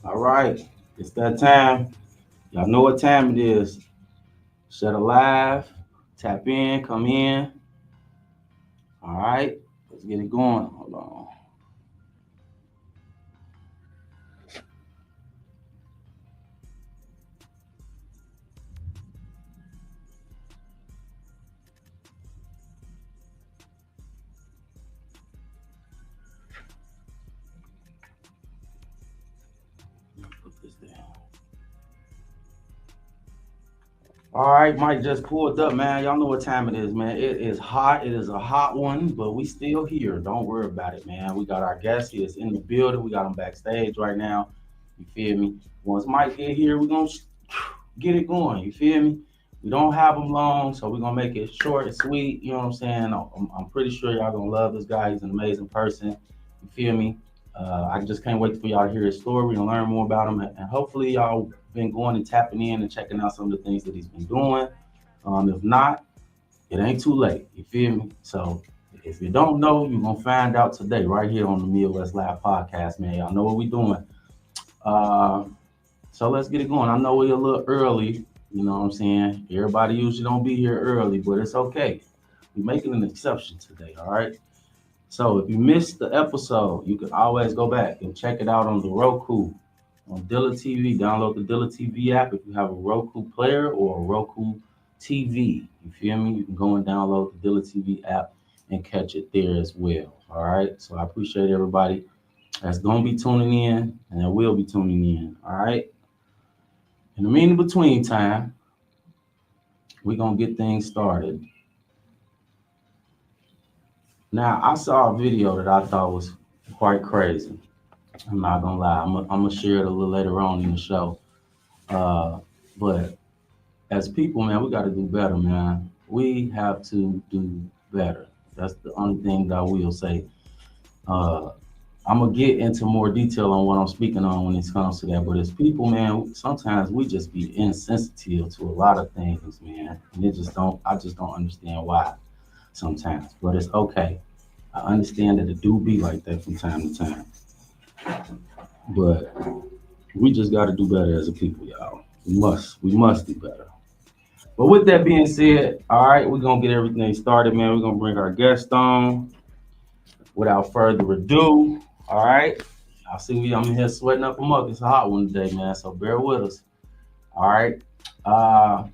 All right, it's that time. Y'all know what time it is. Shut a live, tap in, come in. All right, let's get it going. Hold on. Put this down. All right, Mike just pulled up, man. Y'all know what time it is, man. It is hot. It is a hot one, but we still here. Don't worry about it, man. We got our guest. He is in the building. We got him backstage right now. You feel me? Once Mike get here, we're gonna get it going. You feel me? We don't have him long, so we're gonna make it short and sweet. You know what I'm saying? I'm pretty sure y'all gonna love this guy. He's an amazing person. You feel me? I just can't wait for y'all to hear his story and learn more about him. And hopefully, y'all been going and tapping in and checking out some of the things that he's been doing. If not, it ain't too late. You feel me? So if you don't know, you're gonna find out today, right here on the Midwest Live podcast, man. Y'all know what we doing. Uh, so let's get it going. I know we're a little early. You know what I'm saying? Everybody usually don't be here early, but it's okay. We're making an exception today. All right. So if you missed the episode, you can always go back and check it out on the Roku, on Dilla TV. Download the Dilla TV app if you have a Roku player or a Roku TV. You feel me? You can go and download the Dilla TV app and catch it there as well. All right. So I appreciate everybody that's gonna be tuning in and that will be tuning in. All right. In the mean between time, we're gonna get things started. Now I saw a video that I thought was quite crazy. I'm not gonna lie. I'm gonna share it a little later on in the show. Uh, but as people, man, we got to do better, man. We have to do better. That's the only thing that I will say. Uh, I'm gonna get into more detail on what I'm speaking on when it comes to that. But as people, man, sometimes we just be insensitive to a lot of things, man, and it just don't. I just don't understand why sometimes. But it's okay. I understand that it do be like that from time to time. But we just got to do better as a people, y'all. We must do better. But with that being said, all right, we're gonna get everything started, man. We're gonna bring our guest on without further ado. All right. I see I'm in here sweating up a mug. It's a hot one today, man. So bear with us. All right. Uh,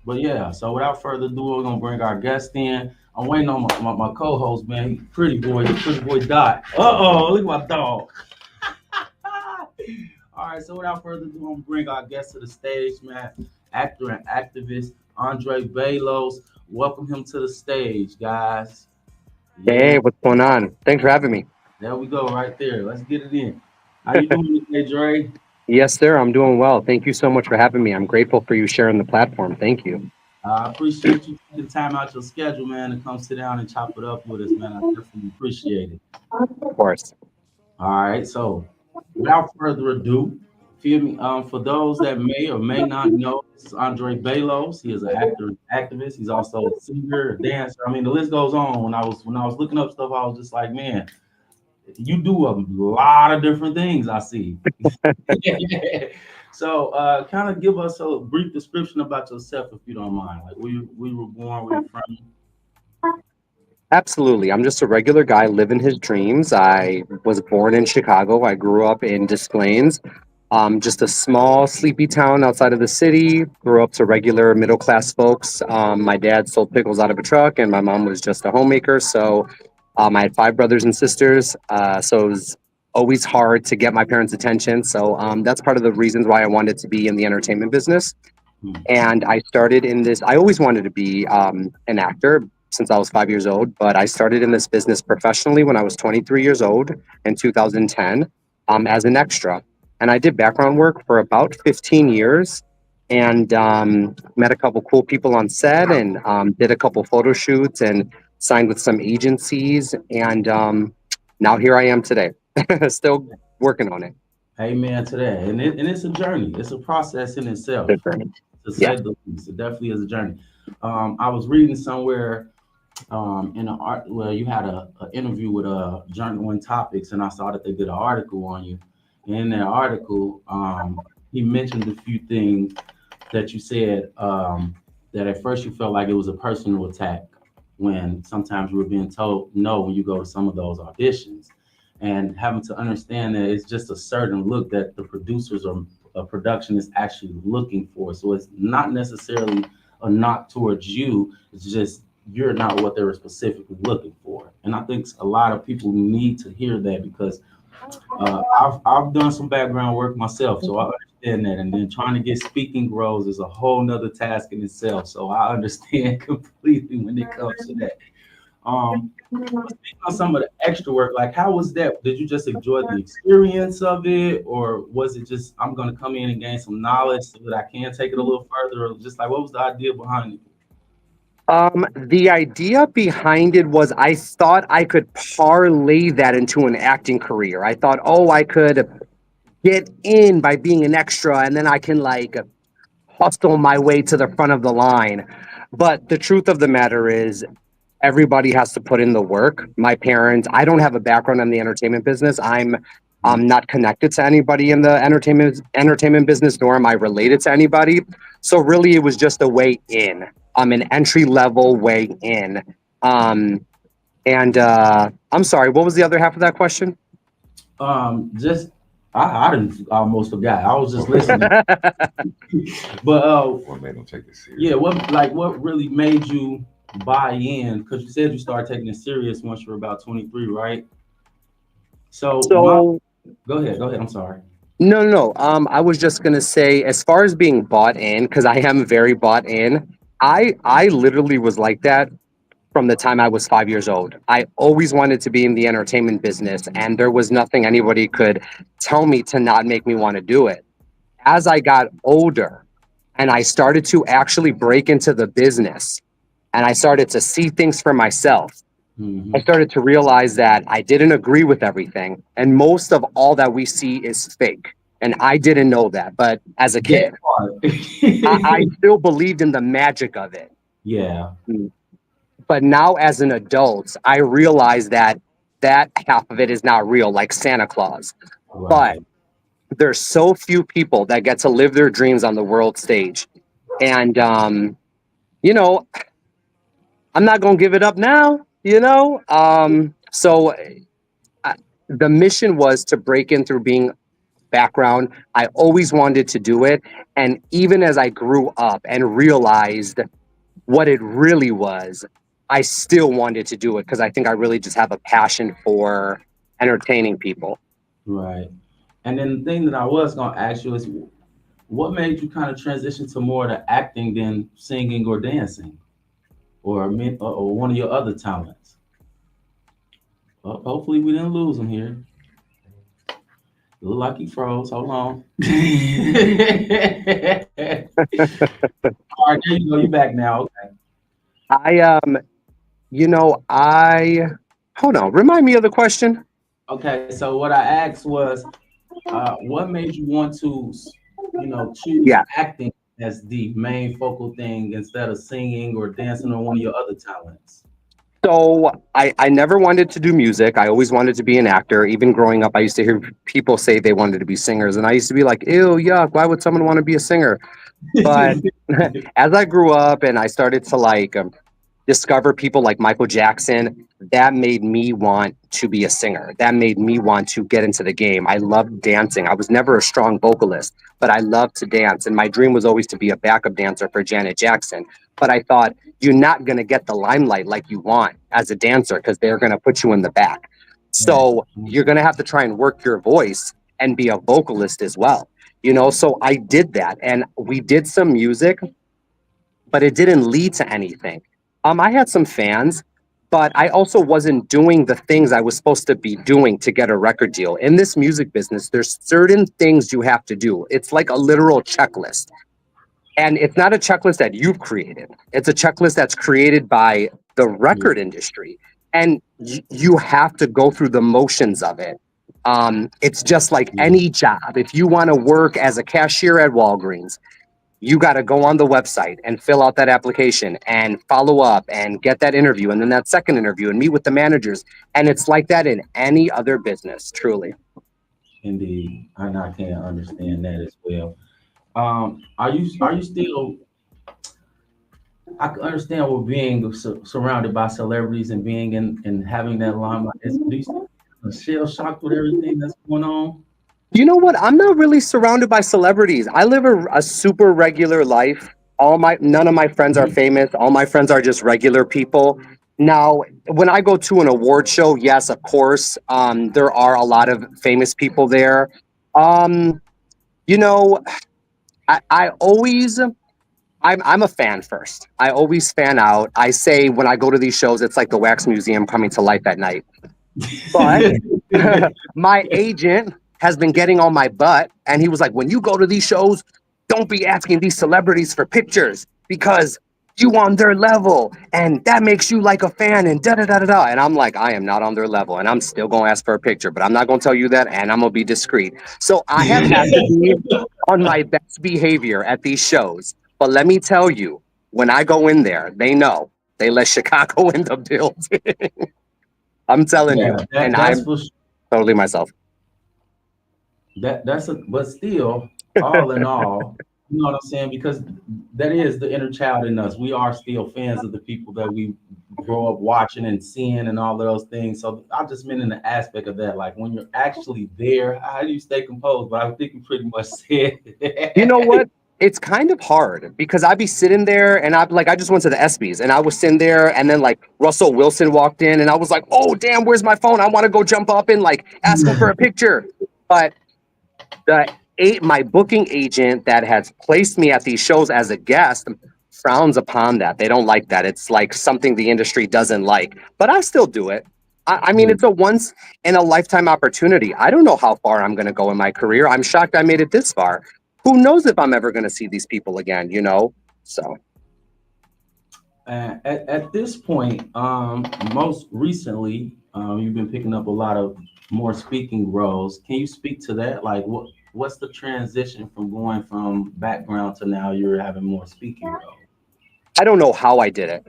but yeah, so without further ado, we're gonna bring our guest in. I'm waiting on my co-host, man. Pretty boy Dot. Uh-oh, look at my dog. All right, so without further ado, I'm gonna bring our guest to the stage, man. Actor and activist Andre Bellos. Welcome him to the stage, guys. Yeah, Hey, what's going on? Thanks for having me. there we go, right there. Let's get it in. How you doing today, Dre? Yes, sir. I'm doing well. Thank you so much for having me. I'm grateful for you sharing the platform. Thank you. I appreciate you taking time out your schedule, man, to come sit down and chop it up with us, man. I definitely appreciate it. Of course. All right, so without further ado, feel me. For those that may or may not know, this is Andre Bellos. He is an actor, and activist. He's also a singer, a dancer. I mean, the list goes on. When I was looking up stuff, I was just like, man, you do a lot of different things. I see. So, kind of give us a brief description about yourself, if you don't mind. Like, where you were born, where you from? Absolutely. I'm just a regular guy living his dreams. I was born in Chicago. I grew up in Des Plaines, just a small, sleepy town outside of the city. Grew up to regular middle class folks. My dad sold pickles out of a truck, and my mom was just a homemaker. So I had five brothers and sisters. So it was always hard to get my parents' attention. So that's part of the reasons why I wanted to be in the entertainment business. Hmm. And I started in this. I always wanted to be an actor since I was 5 years old, but I started in this business professionally when I was 23 years old in 2010 as an extra. And I did background work for about 15 years and met a couple cool people on set and did a couple photo shoots and signed with some agencies. And now here I am today, still working on it. Amen to that. And it's a journey. It's a process in itself, to Yeah. say the least. It definitely is a journey. I was reading somewhere in an art where you had a interview with Journal One Topics, and I saw that they did an article on you. in that article, he mentioned a few things that you said, that at first you felt like it was a personal attack when sometimes you were being told no when you go to some of those auditions, and having to understand that it's just a certain look that the producers or a production is actually looking for. So it's not necessarily a knock towards you. It's just you're not what they were specifically looking for. And I think a lot of people need to hear that because I've done some background work myself, so I understand that. And then trying to get speaking roles is a whole nother task in itself. So I understand completely when it comes to that. But speaking on some of the extra work, like how was that? Did you just enjoy the experience of it, or was it just I'm gonna come in and gain some knowledge so that I can take it a little further, or just like what was the idea behind it? The idea behind it was I thought I could parlay that into an acting career. I thought, oh, I could get in by being an extra and then I can like hustle my way to the front of the line. But the truth of the matter is, everybody has to put in the work. My parents, I don't have a background in the entertainment business. I'm not connected to anybody in the entertainment business, nor am I related to anybody. So really, it was just a way in. An entry level way in. Um, and I'm sorry, what was the other half of that question? Just I didn't almost forgot. I was just listening, but What made them take it serious? yeah, what really made you buy in? Because you said you started taking it serious once you were about 23, right? So my So go ahead. I'm sorry. no, no, no. I was just gonna say, as far as being bought in, because I am very bought in. I literally was like that from the time I was 5 years old. I always wanted to be in the entertainment business, and there was nothing anybody could tell me to not make me want to do it. As I got older and I started to actually break into the business and I started to see things for myself, I Hmm. started to realize that I didn't agree with everything. And most of all that we see is fake. And I didn't know that. But as a That kid, part. I still believed in the magic of it. Yeah. Mm. But now, as an adult, I realize that that half of it is not real, like Santa Claus. But Right. there's so few people that get to live their dreams on the world stage. And, you know, I'm not going to give it up now, So I, the mission was to break in through being background. I always wanted to do it. And even as I grew up and realized what it really was, I still wanted to do it because I think I really just have a passion for entertaining people. Right. And then the thing that I was gonna ask you is, what made you kind of transition to more to acting than singing or dancing, or one of your other talents? Well, hopefully we didn't lose him here. Look like he froze. Hold on. All right, there you go. You back now. Okay. I, I, hold on, remind me of the question. Okay. So what I asked was, what made you want to, choose Yeah. acting as the main focal thing instead of singing or dancing or one of your other talents? So I never wanted to do music. I always wanted to be an actor. Even growing up, I used to hear people say they wanted to be singers, and I used to be like, "Ew, yuck! Why would someone want to be a singer?" But as I grew up and I started to like discover people like Michael Jackson, that made me want to be a singer. That made me want to get into the game. I loved dancing. I was never a strong vocalist, but I loved to dance. And my dream was always to be a backup dancer for Janet Jackson. But I thought, you're not going to get the limelight like you want as a dancer because they're going to put you in the back. Right. So you're going to have to try and work your voice and be a vocalist as well. So I did that and we did some music, but it didn't lead to anything. I had some fans, but I also wasn't doing the things I was supposed to be doing to get a record deal. In this music business, there's certain things you have to do. It's like a literal checklist. And it's not a checklist that you've created. It's a checklist that's created by the Yeah. record industry. And you have to go through the motions of it. It's just like Yeah. any job. If you want to work as a cashier at Walgreens, you got to go on the website and fill out that application and follow up and get that interview and then that second interview and meet with the managers. And it's like that in any other business, truly. Indeed, and I can understand that as well. Are you still? I can understand what being surrounded by celebrities and being in and having that limelight. Do you still feel shell shocked with everything that's going on? You know what? I'm not really surrounded by celebrities. I live a super regular life. None of my friends are Mhm. famous. All my friends are just regular people. Now, when I go to an award show, yes, of course, there are a lot of famous people there. Um, you know, I always I'm a fan first. I always fan out. I say when I go to these shows, it's like the wax museum coming to life at night. But my agent has been getting on my butt, and he was like, "When you go to these shows, don't be asking these celebrities for pictures because you on their level, and that makes you like a fan." And da da da da da. And I'm like, I am not on their level, and I'm still gonna ask for a picture, but I'm not gonna tell you that, and I'm gonna be discreet. So I have had to be on my best behavior at these shows. But let me tell you, when I go in there, they know they let Chicago in the building. I'm telling Yeah, you, and that's I'm for sure. totally myself. That's a but still, all in all, you know what I'm saying? Because that is the inner child in us. We are still fans of the people that we grow up watching and seeing and all of those things. So I just meant in the aspect of that, like when you're actually there, how do you stay composed? But I think you pretty much said You know that. what? It's kind of hard because I'd be sitting there and I just went to the ESPYs and I was sitting there and then like Russell Wilson walked in and I was like, oh damn, where's my phone? I want to go jump up and like ask him for a picture. But the my booking agent that has placed me at these shows as a guest frowns upon that. They don't like that. It's like something the industry doesn't like. But I still do it. I mean, Yeah. it's a once in a lifetime opportunity. I don't know how far I'm going to go in my career. I'm shocked I made it this far. Who knows if I'm ever going to see these people again, you know? So At this point, most recently, you've been picking up a lot of more speaking roles. Can you speak to that? Like, what's the transition from going from background to now you're having more speaking roles? I don't know how I did it.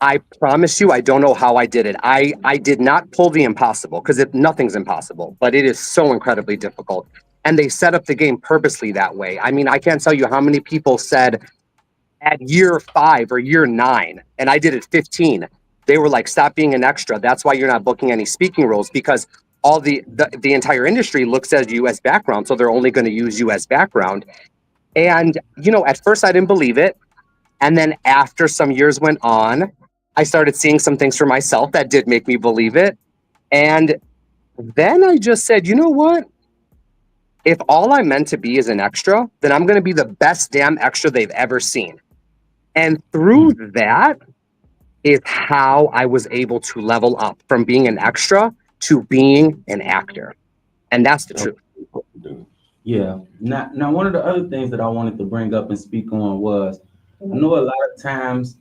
I promise you, I don't know how I did it. I did not pull the impossible because nothing's impossible, but it is so incredibly difficult. And they set up the game purposely that way. I mean, I can't tell you how many people said at year 5 or year 9, and I did it 15. They were like, "Stop being an extra. That's why you're not booking any speaking roles because all the entire industry looks at you as background, so they're only going to use you as background." And at first I didn't believe it. And then after some years went on, I started seeing some things for myself that did make me believe it. And then I just said, you know what? If all I'm meant to be is an extra, then I'm going to be the best damn extra they've ever seen. And through Mm. that is how I was able to level up from being an extra to being an actor. And that's the truth. Yeah. Now, one of the other things that I wanted to bring up and speak on was, I know a lot of times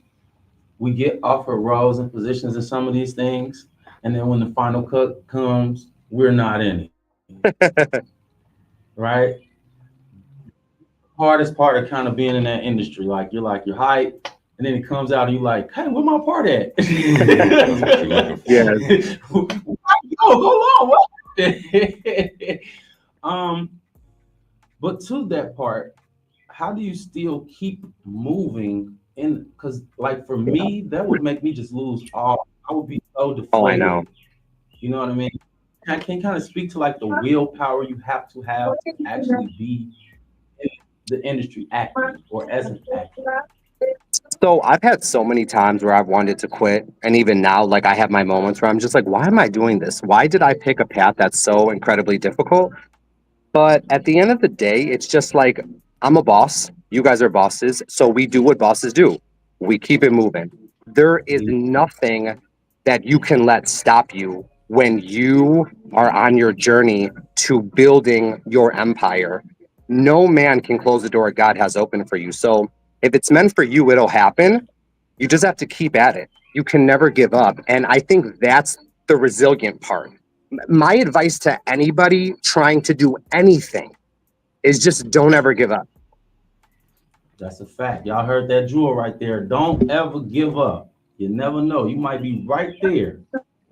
we get offered roles and positions in some of these things, and then when the final cut comes, we're not in it, right? Hardest part of kind of being in that industry, like you're hyped, and then it comes out and you're like, hey, where my part at? Yeah. Yo, hold on, what? um, but to that part, how do you still keep moving in? Because like for me, that would make me just lose all. I would be so Oh, I know. deflated. You know what I mean? I can kind of speak to like the willpower you have to actually be in the industry acting or as an actor. So I've had so many times where I've wanted to quit. And even now, like I have my moments where I'm just like, why am I doing this? Why did I pick a path that's so incredibly difficult? But at the end of the day, it's just like I'm a boss. You guys are bosses. So we do what bosses do. We keep it moving. There is Yeah, nothing that you can let stop you when you are on your journey to building your empire. No man can close the door God has open for you. So if it's meant for you, it'll happen. You just have to keep at it. You can never give up. And I think that's the resilient part. My advice to anybody trying to do anything is just don't ever give up. that's a fact. Y'all heard that jewel right there. Don't ever give up. You never know. You might be right there.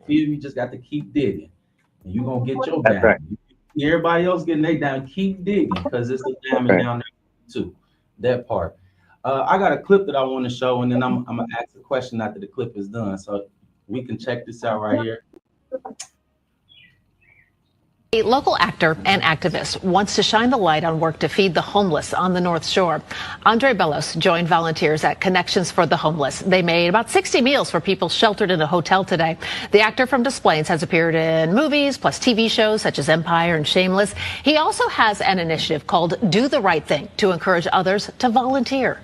Feel you just got to keep digging, and you're gonna get your That's right. diamond. Everybody else getting they down. Keep digging because it's a diamond Okay. down there too. That part. I got a clip that I want to show, and then I'm gonna ask a question after the clip is done, so we can check this out right here. A local actor and activist wants to shine the light on work to feed the homeless on the North Shore. Andre Bellos joined volunteers at Connections for the Homeless. They made about 60 meals for people sheltered in a hotel today. The actor from Des Plaines has appeared in movies plus TV shows such as Empire and Shameless. He also has an initiative called Do the Right Thing to encourage others to volunteer.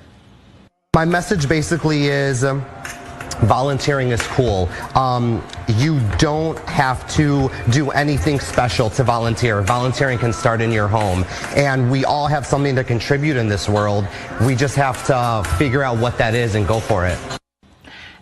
My message basically is volunteering is cool. You don't have to do anything special to volunteer. Volunteering can start in your home. And we all have something to contribute in this world. We just have to figure out what that is and go for it.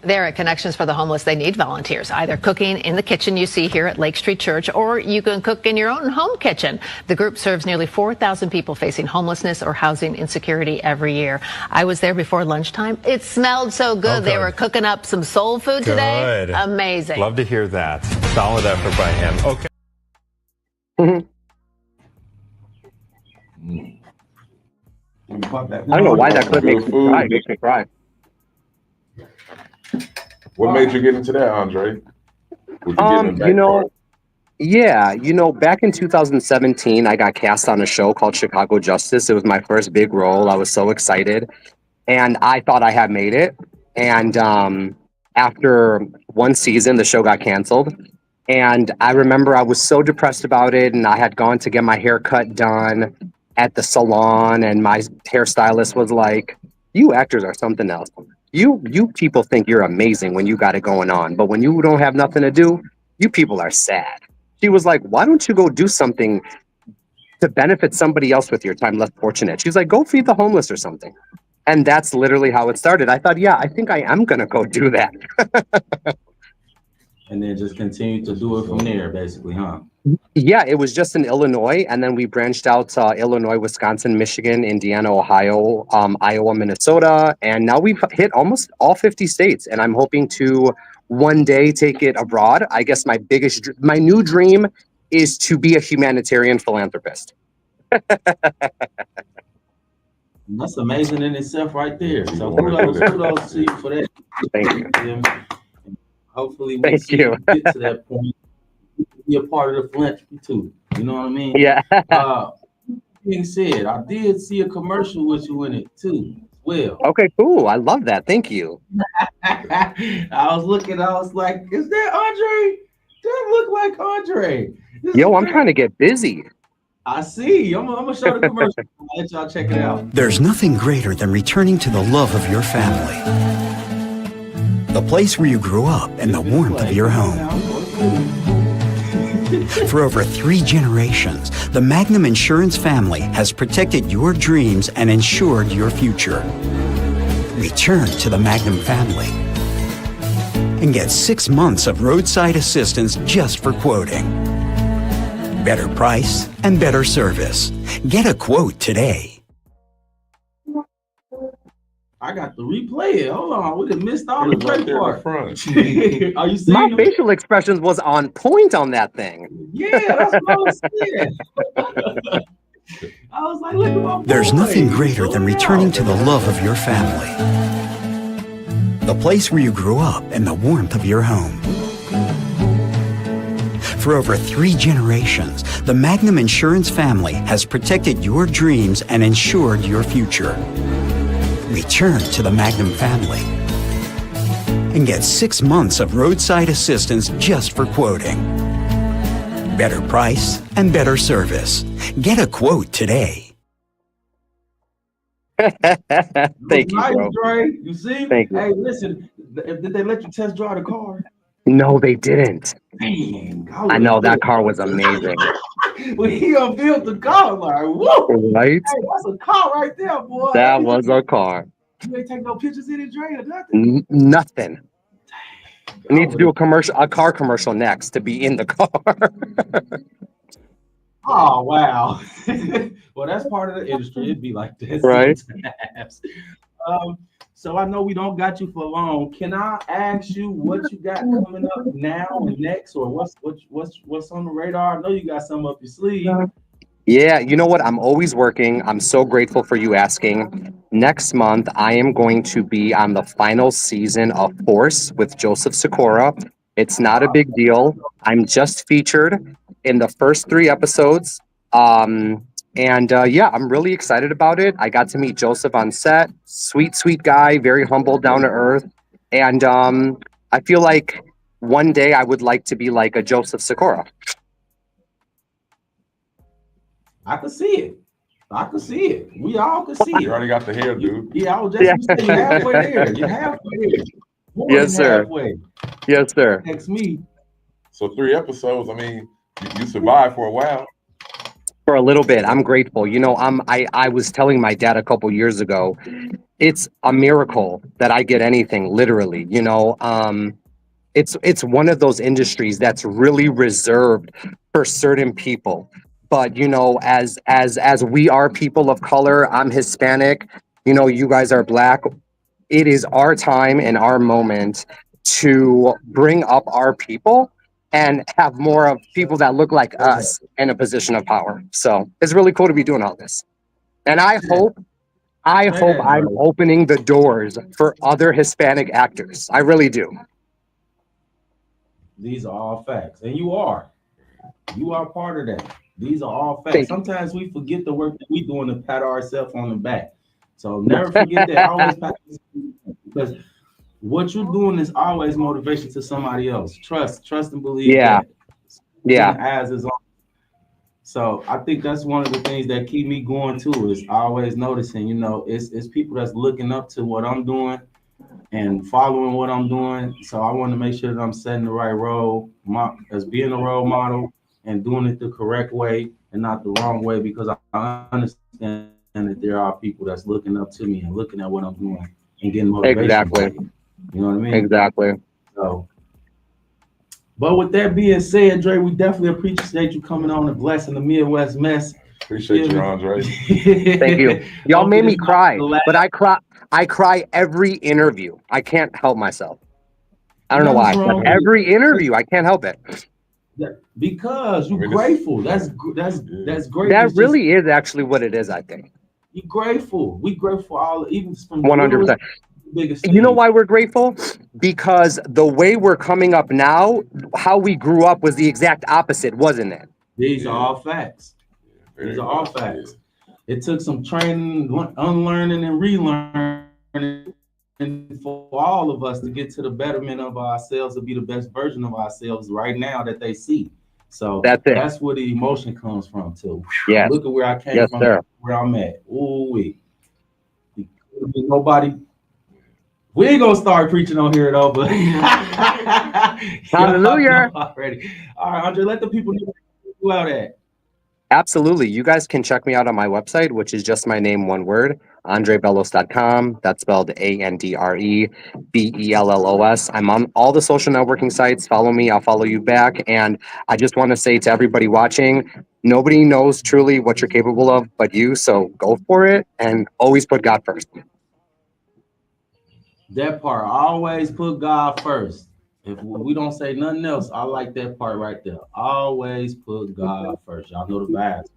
There at Connections for the Homeless, they need volunteers, either cooking in the kitchen you see here at Lake Street Church, or you can cook in your own home kitchen. The group serves nearly 4,000 people facing homelessness or housing insecurity every year. I was there before lunchtime. It smelled so good. They were cooking up some soul food today. Good. Amazing. Love to hear that. Solid effort by him. Okay. I don't know why that clip makes me cry. It makes me cry. What made you get into that, Andre? Back in 2017, I got cast on a show called Chicago Justice. It was my first big role. I was so excited, and I thought I had made it. And after one season, the show got canceled. And I remember I was so depressed about it, and I had gone to get my hair cut done at the salon, and my hairstylist was like, "You actors are something else. You people think you're amazing when you got it going on, but when you don't have nothing to do, you people are sad." She was like, "Why don't you go do something to benefit somebody else with your time less fortunate?" She's like, "Go feed the homeless or something." And that's literally how it started. I thought, yeah, I think I am gonna go do that. And then just continue to do it from there, basically, huh? Yeah, it was just in Illinois, and then we branched out to Illinois, Wisconsin, Michigan, Indiana, Ohio, Iowa, Minnesota, and now we've hit almost all 50 states. And I'm hoping to one day take it abroad. I guess my new dream is to be a humanitarian philanthropist. That's amazing in itself, right there. So kudos to you for that. Thank you. And hopefully, we Thank see you. you get to that point. Be a part of the philanthropy too. You know what I mean? Yeah. Being said, I did see a commercial with you in it too, as well. Okay, cool. I love that. Thank you. I was looking, I was like, is that Andre? That look like Andre. Yo, I'm trying to get busy. I see. I'm gonna show the commercial. I'll let y'all check it out. There's nothing greater than returning to the love of your family. The place where you grew up and the warmth of your home. For over 3 generations, the Magnum Insurance family has protected your dreams and ensured your future. Return to the Magnum family and get 6 months of roadside assistance just for quoting. Better price and better service. Get a quote today. I got to replay it. Hold on, we done missed all the Right great there in the part. front. Are you seeing My them? facial expressions was on point on that thing. Yeah, that's what I was saying. I was like, look at my boy. There's nothing He's greater than showing returning out. to the love of your family. The place where you grew up and the warmth of your home. For over 3 generations, the Magnum Insurance family has protected your dreams and ensured your future. Return to the Magnum family and get 6 months of roadside assistance just for quoting. Better price and better service. Get a quote today. Thank you, Nice, bro. Dre. You see? Thank you. Hey, listen, did they let you test drive the car? No, they didn't. Dang, I know that car was amazing. When he built the car, like, whoa. Right? Hey, that's a car right there, boy. That was a car. You ain't take no pictures in it, Dre, or nothing. Nothing. I need to do a car commercial next to be in the car. Oh, wow. Well, that's part of the industry. It'd be like that Right. sometimes. Um, So I know we don't got you for long. Can I ask you what you got coming up now and next, or what's on the radar? I know you got something up your sleeve. Yeah, you know what? I'm always working. I'm so grateful for you asking. Next month, I am going to be on the final season of Force with Joseph Sikora. It's not a big deal. I'm just featured in the first 3 episodes. Yeah, I'm really excited about it. I got to meet Joseph on set. Sweet, sweet guy, very humble, down to earth. And I feel like one day I would like to be like a Joseph Sikora. I could see it. I could see it. We all could see You it. already got the hair, dude. Yeah, I was just gonna say you're halfway there. You're halfway there. More Yes, than sir. halfway. Yes, sir. Next me. So 3 episodes. I mean, you survived for a while. For a little bit. I'm grateful. You know, I was telling my dad a couple years ago, it's a miracle that I get anything, literally. You know, it's one of those industries that's really reserved for certain people. But you know, as we are people of color, I'm Hispanic, you know, you guys are black. It is our time and our moment to bring up our people and have more of people that look like us in a position of power. So it's really cool to be doing all this. And I Say hope that, I'm Dre. opening the doors for other Hispanic actors. I really do. These are all facts. And you are. You are part of that. These are all facts. Thank you. Sometimes we forget the work that we doing to pat ourselves on the back. So never forget that. Always pat because what you're doing is always motivation to somebody else. Trust and believe Yeah, that. yeah, As is on. So I think that's one of the things that keep me going too, is always noticing, it's people that's looking up to what I'm doing and following what I'm doing. So I want to make sure that I'm setting the right role, as being a role model and doing it the correct way and not the wrong way, because I understand that there are people that's looking up to me and looking at what I'm doing and getting motivation by it. exactly, You know what I mean? exactly. So, but with that being said, Dre, we definitely appreciate you coming on and blessing the Midwest mess. Appreciate you, Andre. Thank you. Y'all Hopefully made me this not cry, the last. but I cry every interview. I can't help myself. I don't know Nothing's why, but wrong with every it. interview I can't help it. Because I you're mean, grateful. yeah. That's great. That It's just really is actually what it is, I think. you're grateful. We grateful all, even from the littlest 100%. to the biggest You know things. why we're grateful? Because the way we're coming up now, how we grew up was the exact opposite, wasn't it? These are Yeah. all facts. Very These are all much, facts. It took some training, unlearning, and relearning for all of us to get to the betterment of ourselves, to be the best version of ourselves right now that they see. So That's it. that's where the emotion comes from too. Yes. Look at where I came Yes, from, sir. where I'm at. Ooh, nobody. We ain't gonna start preaching on here though, but y'all know Hallelujah. already. All right, Andre, let the people know where you out at. Absolutely. You guys can check me out on my website, which is just my name, one word, andrebellos.com. That's spelled ANDREBELLOS. I'm on all the social networking sites. Follow me, I'll follow you back. And I just want to say to everybody watching, nobody knows truly what you're capable of but you. So go for it and always put God first. That part, always put God first. If we don't say nothing else, I like that part right there. Always put God first. Y'all know the vibes.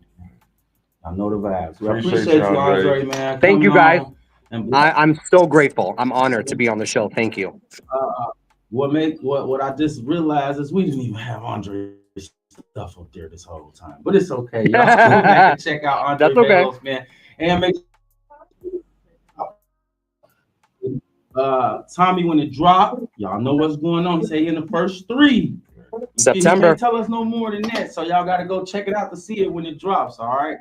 I know the vibes. We Appreciate you, appreciate you, Andre. Andre, man. Thank Coming you guys. on and I'm so grateful. I'm honored to be on the show. Thank you. what I just realized is we didn't even have Andre stuff up there this whole time. But it's okay. Y'all go back and check out Andre That's okay. Bellos, man. And make Tommy when it dropped, y'all know what's going on. He say in the first 3. He September. can't tell us no more than that. So y'all gotta go check it out to see it when it drops. All right.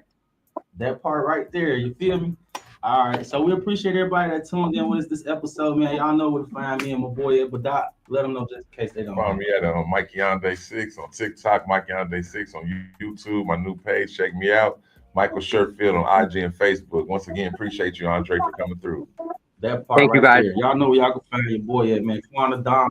That part right there. You feel me? All right. So we appreciate everybody that tuned in with us this episode, man. Y'all know where to find me and my boy Ed Badat. Let them know just in case they don't Find know. me at Mikey Ande 6 on TikTok, Mikey Ande 6 on YouTube, my new page. Check me out. Michael Sherfield on IG and Facebook. Once again, appreciate you, Andre, for coming through. That part Thank you, right guys. there. Y'all know where y'all can find your boy at, man. Quanta Dom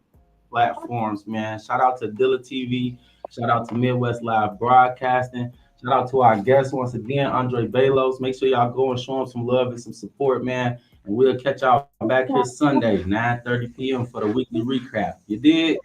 platforms, man. Shout out to Dilla TV. Shout out to Midwest Live Broadcasting. Shout out to our guest once again, Andre Bellos. Make sure y'all go and show him some love and some support, man. And we'll catch y'all back here Sunday, 9:30 p.m. for the weekly recap. You did?